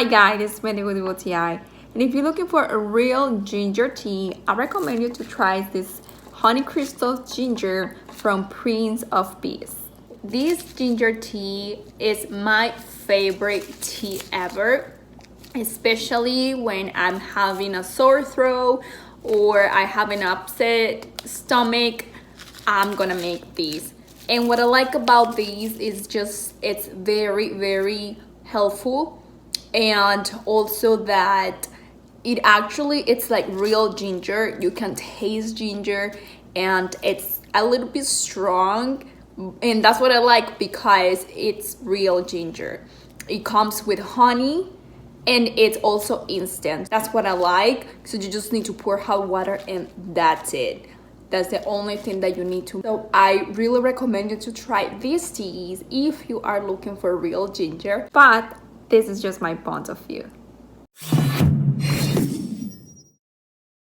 Hi guys, it's Wendy with TI. And if you're looking for a real ginger tea, I recommend you to try this honey crystal ginger from Prince of Peace. This ginger tea is my favorite tea ever, especially when I'm having a sore throat or I have an upset stomach. I'm gonna make these. And what I like about these is just it's very helpful, and also that it's like real ginger. You can taste ginger and it's a little bit strong, and that's what I like because it's real ginger. It comes with honey and it's also instant. That's what I like. So you just need to pour hot water and that's it. That's the only thing that you need to. So I really recommend you to try these teas if you are looking for real ginger. But this is just my point of view.